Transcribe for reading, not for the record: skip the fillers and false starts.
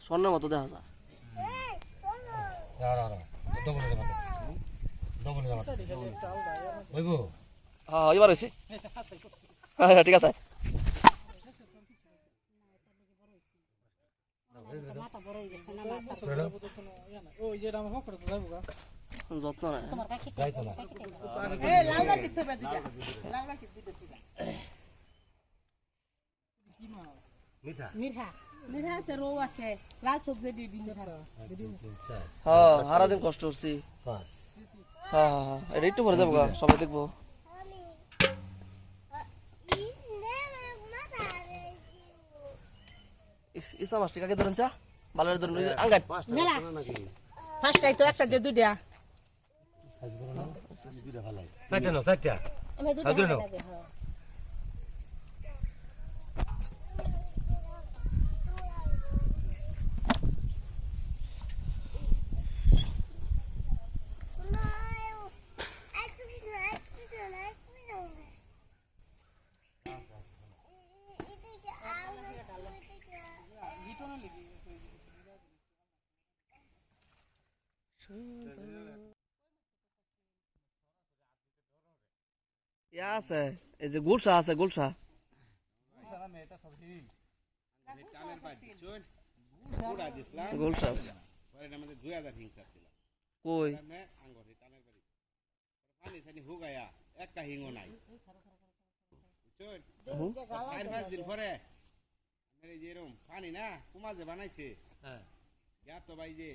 স্বর্ণের মতো দেখা যায়। হ্যাঁ এবার হয়েছে। হ্যাঁ ঠিক আছে। যত্ন নাই সারাদিন কষ্ট করছি। হ্যাঁ হ্যাঁ হ্যাঁ এটা একটু ভরে যাবো গা, সবাই দেখবো। ইসা মাছটি কাকে ধরেন চা বালের ধরেন আঙ্গান ফার্স্টটাই তো একটা যে দুইটা চারটা নাও চারটা ইয়া আছে এই যে গুলশা আছে, গুলশা গুলশা আছে কই একটা হিঙ্গ নাই 4-5 দিন পরে এই যে এরকম পানি না কুমার যে বানাইছে, হ্যাঁ তো ভাই যে